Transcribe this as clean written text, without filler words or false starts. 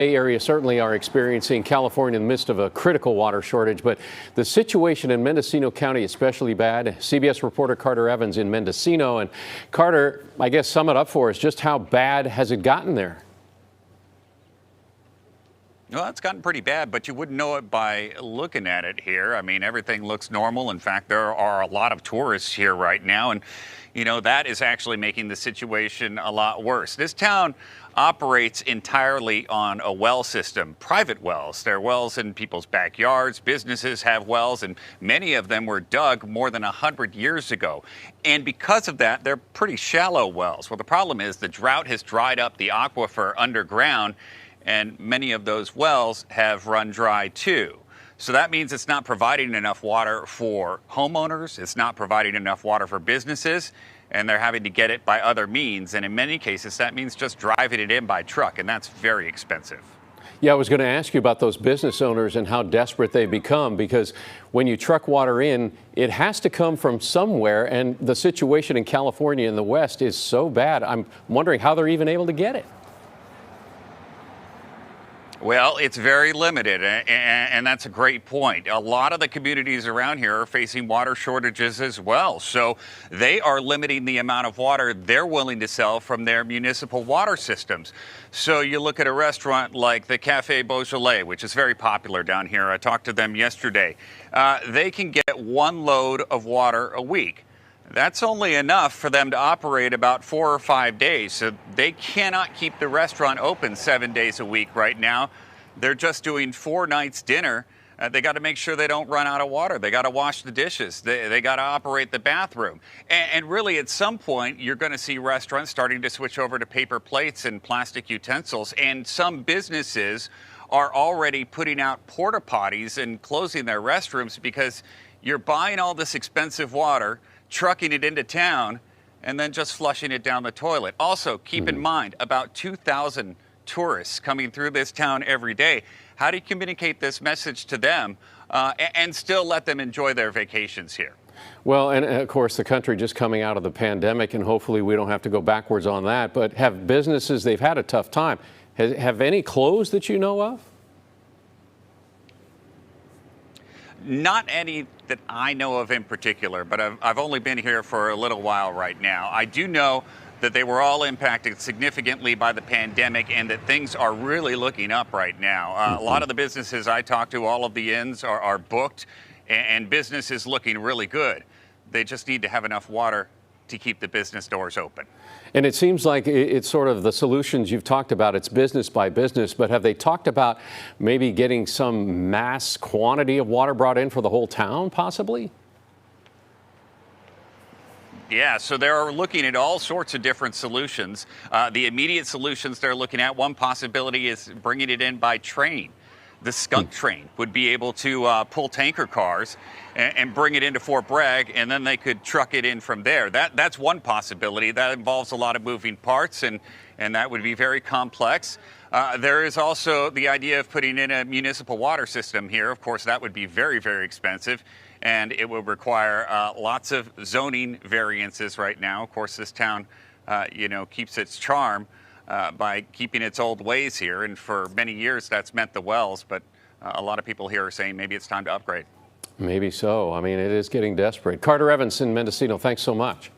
Bay Area certainly are experiencing California in the midst of a critical water shortage, but the situation in Mendocino County is especially bad. CBS reporter Carter Evans in Mendocino. And Carter, I guess sum it up for us. Just how bad has it gotten there? Well, it's gotten pretty bad, but you wouldn't know it by looking at it here. I mean, everything looks normal. In fact, there are a lot of tourists here right now, and that is actually making the situation a lot worse. This town operates entirely on a well system, private wells. There are wells in people's backyards. Businesses have wells, and many of them were dug more than 100 years ago. And because of that, they're pretty shallow wells. Well, the problem is the drought has dried up the aquifer underground, and many of those wells have run dry too. So that means it's not providing enough water for homeowners, it's not providing enough water for businesses, and they're having to get it by other means. And in many cases, that means just driving it in by truck, and that's very expensive. Yeah, I was going to ask you about those business owners and how desperate they become, because when you truck water in, it has to come from somewhere, and the situation in California in the West is so bad. I'm wondering how they're even able to get it. Well, it's very limited, and that's a great point. A lot of the communities around here are facing water shortages as well, so they are limiting the amount of water they're willing to sell from their municipal water systems. So you look at a restaurant like the Cafe Beaujolais, which is very popular down here. I talked to them yesterday. They can get one load of water a week. That's only enough for them to operate about 4 or 5 days. So they cannot keep the restaurant open 7 days a week right now. They're just doing 4 nights dinner. They got to make sure they don't run out of water. They got to wash the dishes. They got to operate the bathroom. And really, at some point, you're going to see restaurants starting to switch over to paper plates and plastic utensils. And some businesses are already putting out porta potties and closing their restrooms because you're buying all this expensive water, trucking it into town, and then just flushing it down the toilet. Also, keep in mind, about 2,000 tourists coming through this town every day. How do you communicate this message to them and still let them enjoy their vacations here? Well, and of course, the country just coming out of the pandemic, and hopefully we don't have to go backwards on that. But have businesses, they've had a tough time. Have any closed that you know of? Not any that I know of in particular, but I've only been here for a little while right now. I do know that they were all impacted significantly by the pandemic and that things are really looking up right now. A lot of the businesses I talk to, all of the inns are booked, and business is looking really good. They just need to have enough water to keep the business doors open. And it seems like it's sort of the solutions you've talked about, it's business by business, but have they talked about maybe getting some mass quantity of water brought in for the whole town, possibly? Yeah, so they're looking at all sorts of different solutions. The immediate solutions they're looking at, one possibility is bringing it in by train. The skunk train would be able to pull tanker cars and bring it into Fort Bragg, and then they could truck it in from there. That's one possibility. That involves a lot of moving parts, and that would be very complex. There is also the idea of putting in a municipal water system here. Of course, that would be very, very expensive, and it would require lots of zoning variances right now. Of course, this town, keeps its charm by keeping its old ways here, and for many years that's meant the wells, but a lot of people here are saying maybe it's time to upgrade. Maybe so. I mean, it is getting desperate. Carter Evans in Mendocino, thanks so much.